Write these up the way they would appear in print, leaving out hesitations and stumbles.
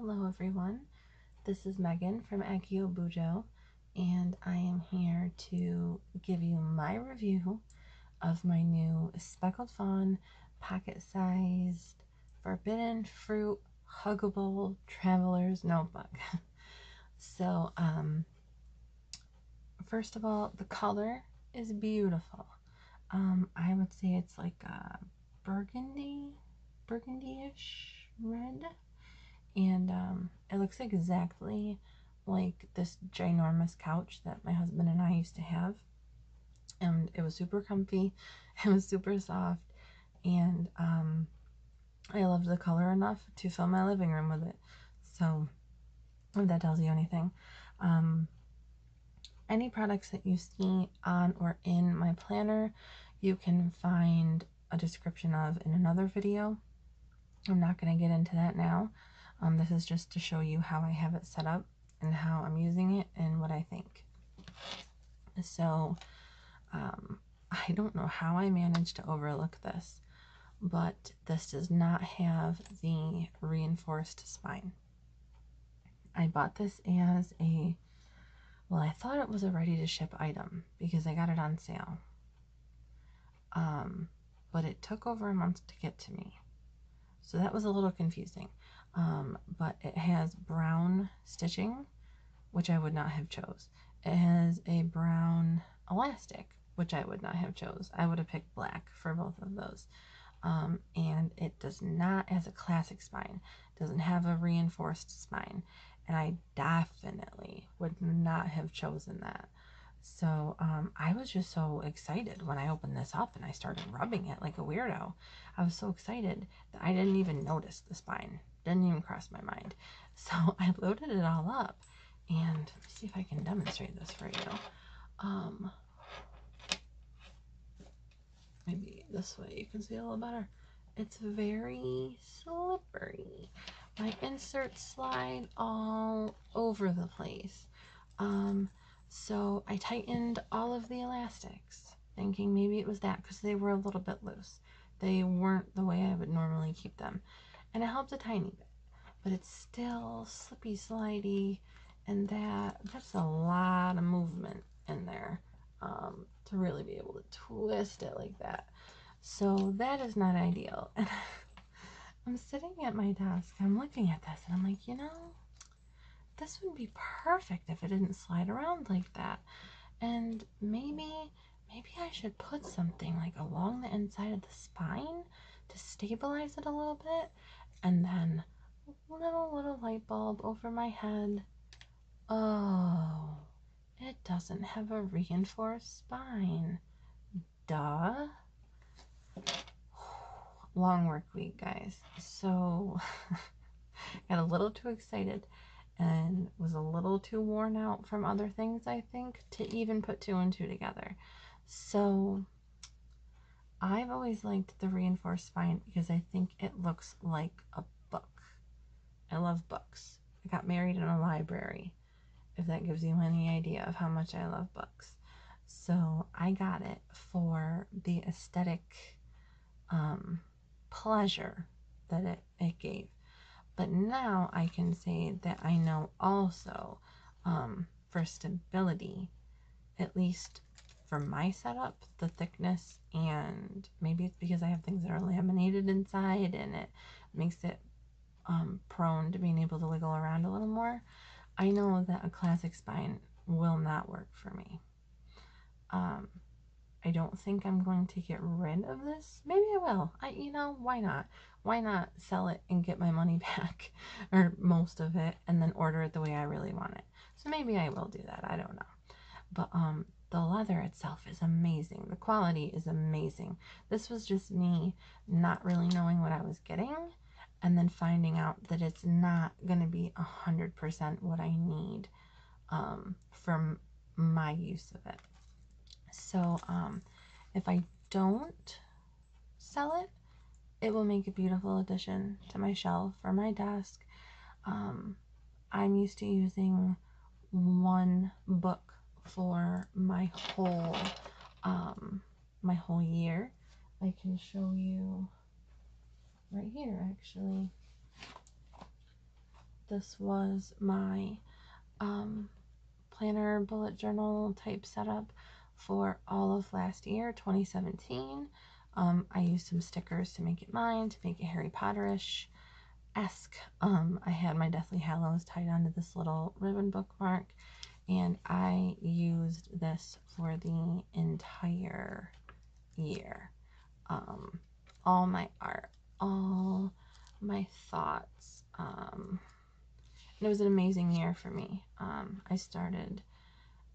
Hello everyone, this is Megan from Akio Bujo, and I am here to give you my review of my new Speckled Fawn pocket-sized forbidden fruit huggable traveler's notebook. So, first of all, the color is beautiful. I would say it's like a burgundy-ish red. And it looks exactly like this ginormous couch that my husband and I used to have. And it was super comfy, it was super soft, and I loved the color enough to fill my living room with it. So, if that tells you anything, any products that you see on or in my planner, you can find a description of in another video. I'm not going to get into that now. This is just to show you how I have it set up and how I'm using it and what I think. So, I don't know how I managed to overlook this, but this does not have the reinforced spine. I bought this as a, well, I thought it was a ready to ship item because I got it on sale. But it took over a month to get to me. So that was a little confusing. But it has brown stitching, which I would not have chose. It has a brown elastic, which I would not have chose. I would have picked black for both of those. And it does not, as a classic spine, doesn't have a reinforced spine. And I definitely would not have chosen that. So I was just so excited when I opened this up and I started rubbing it like a weirdo. I was so excited that I didn't even notice the spine. Didn't even cross my mind. So I loaded it all up, and let me see if I can demonstrate this for you. Maybe this way you can see a little better. It's very slippery. My inserts slide all over the place. So I tightened all of the elastics, thinking maybe it was that because they were a little bit loose. They weren't the way I would normally keep them. And it helped a tiny bit, but it's still slippy slidey, and that's a lot of movement in there to really be able to twist it like that. So that is not ideal. And I'm sitting at my desk, I'm looking at this, and I'm like, this would be perfect if it didn't slide around like that. And maybe I should put something like along the inside of the spine to stabilize it a little bit, and then little light bulb over my head. Oh, it doesn't have a reinforced spine. Duh. Long work week, guys. So got a little too excited and was a little too worn out from other things, I think, to even put two and two together. So I've always liked the reinforced spine because I think it looks like a book. I love books. I got married in a library, if that gives you any idea of how much I love books. So I got it for the aesthetic pleasure that it gave. But now I can say that I know also for stability, at least for my setup, the thickness, and maybe it's because I have things that are laminated inside and it makes it prone to being able to wiggle around a little more. I know that a classic spine will not work for me. I don't think I'm going to get rid of this. Maybe I will. Why not? Why not sell it and get my money back, or most of it, and then order it the way I really want it? So maybe I will do that. I don't know. But the leather itself is amazing. The quality is amazing. This was just me not really knowing what I was getting, and then finding out that it's not going to be 100% what I need from my use of it. So if I don't sell it, it will make a beautiful addition to my shelf or my desk. I'm used to using one book for my whole year. I can show you right here, actually. this was my planner bullet journal type setup for all of last year, 2017. I used some stickers to make it mine, to make it Harry Potterish-esque. I had my Deathly Hallows tied onto this little ribbon bookmark, and I used this for the entire year. All my art, all my thoughts. And it was an amazing year for me. I started,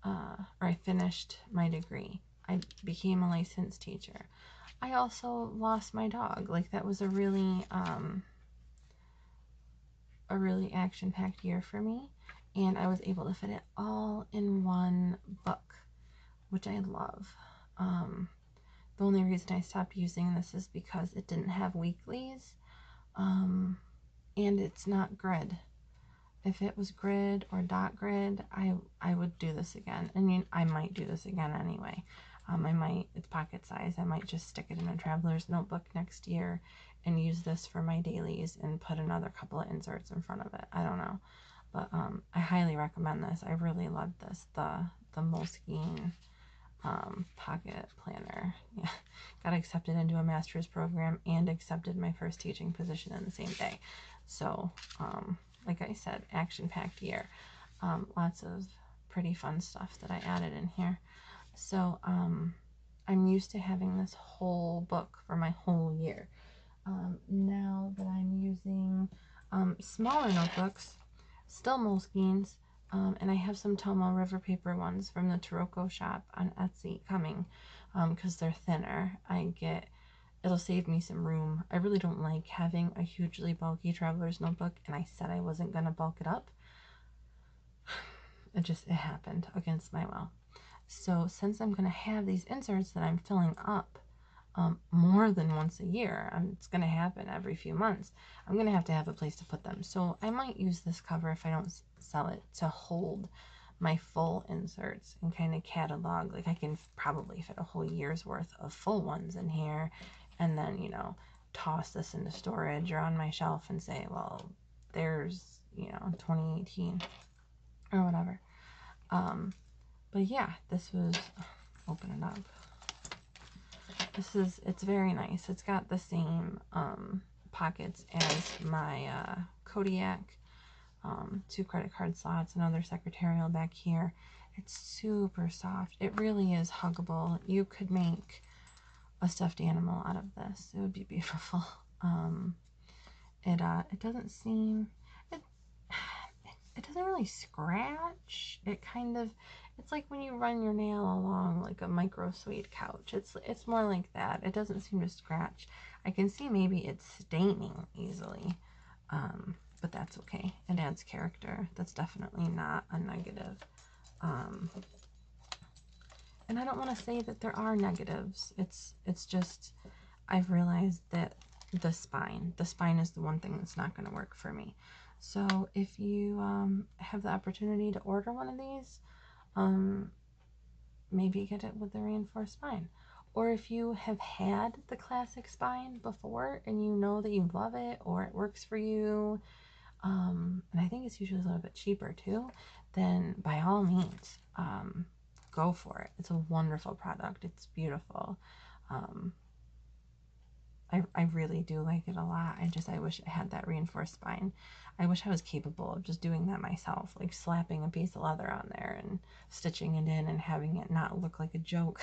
or I finished my degree. I became a licensed teacher. I also lost my dog. Like, that was a really action-packed year for me, and I was able to fit it all in one book, which I love. The only reason I stopped using this is because it didn't have weeklies, and it's not grid. If it was grid or dot grid, I would do this again, and I might do this again anyway. I might, it's pocket size, I might just stick it in a traveler's notebook next year and use this for my dailies and put another couple of inserts in front of it. I don't know, but I highly recommend this. I really loved this, the Moleskine pocket planner. Yeah, got accepted into a master's program and accepted my first teaching position in the same day. So like I said, action-packed year. Lots of pretty fun stuff that I added in here. So I'm used to having this whole book for my whole year. Now that I'm using smaller notebooks, still Moleskines, and I have some Tomo River paper ones from the Taroko shop on Etsy coming, because they're thinner. It'll save me some room. I really don't like having a hugely bulky traveler's notebook, and I said I wasn't going to bulk it up. It happened against my will. So since I'm going to have these inserts that I'm filling up more than once a year, it's going to happen every few months, I'm going to have a place to put them. So I might use this cover, if I don't sell it, to hold my full inserts and kind of catalog. Like, I can probably fit a whole year's worth of full ones in here, and then, you know, toss this into storage or on my shelf and say, well, there's, you know, 2018 or whatever. But yeah, this was, open it up. It's very nice. It's got the same pockets as my Kodiak, 2 credit card slots, another secretarial back here. It's super soft. It really is huggable. You could make a stuffed animal out of this. It would be beautiful. It doesn't seem, it doesn't really scratch. It's like when you run your nail along like a micro suede couch. It's more like that. It doesn't seem to scratch. I can see maybe it's staining easily, but that's okay. It adds character. That's definitely not a negative. And I don't want to say that there are negatives. It's just, I've realized that the spine is the one thing that's not going to work for me. So if you have the opportunity to order one of these, maybe get it with the reinforced spine. Or if you have had the classic spine before and you know that you love it or it works for you, and I think it's usually a little bit cheaper too, then by all means, go for it. It's a wonderful product. It's beautiful. I really do like it a lot. I wish I had that reinforced spine. I wish I was capable of just doing that myself, like slapping a piece of leather on there and stitching it in and having it not look like a joke,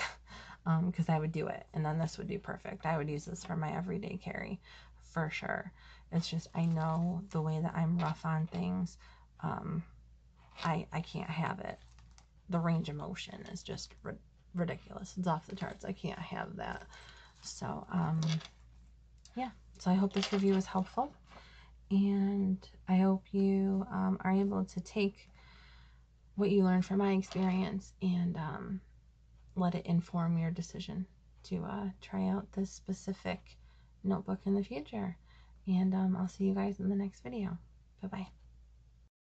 because I would do it, and then this would do perfect. I would use this for my everyday carry for sure. It's just, I know the way that I'm rough on things, I can't have it. The range of motion is just ridiculous. It's off the charts. I can't have that. So, yeah, so I hope this review was helpful, and I hope you are able to take what you learned from my experience and let it inform your decision to try out this specific notebook in the future. And I'll see you guys in the next video. Bye-bye.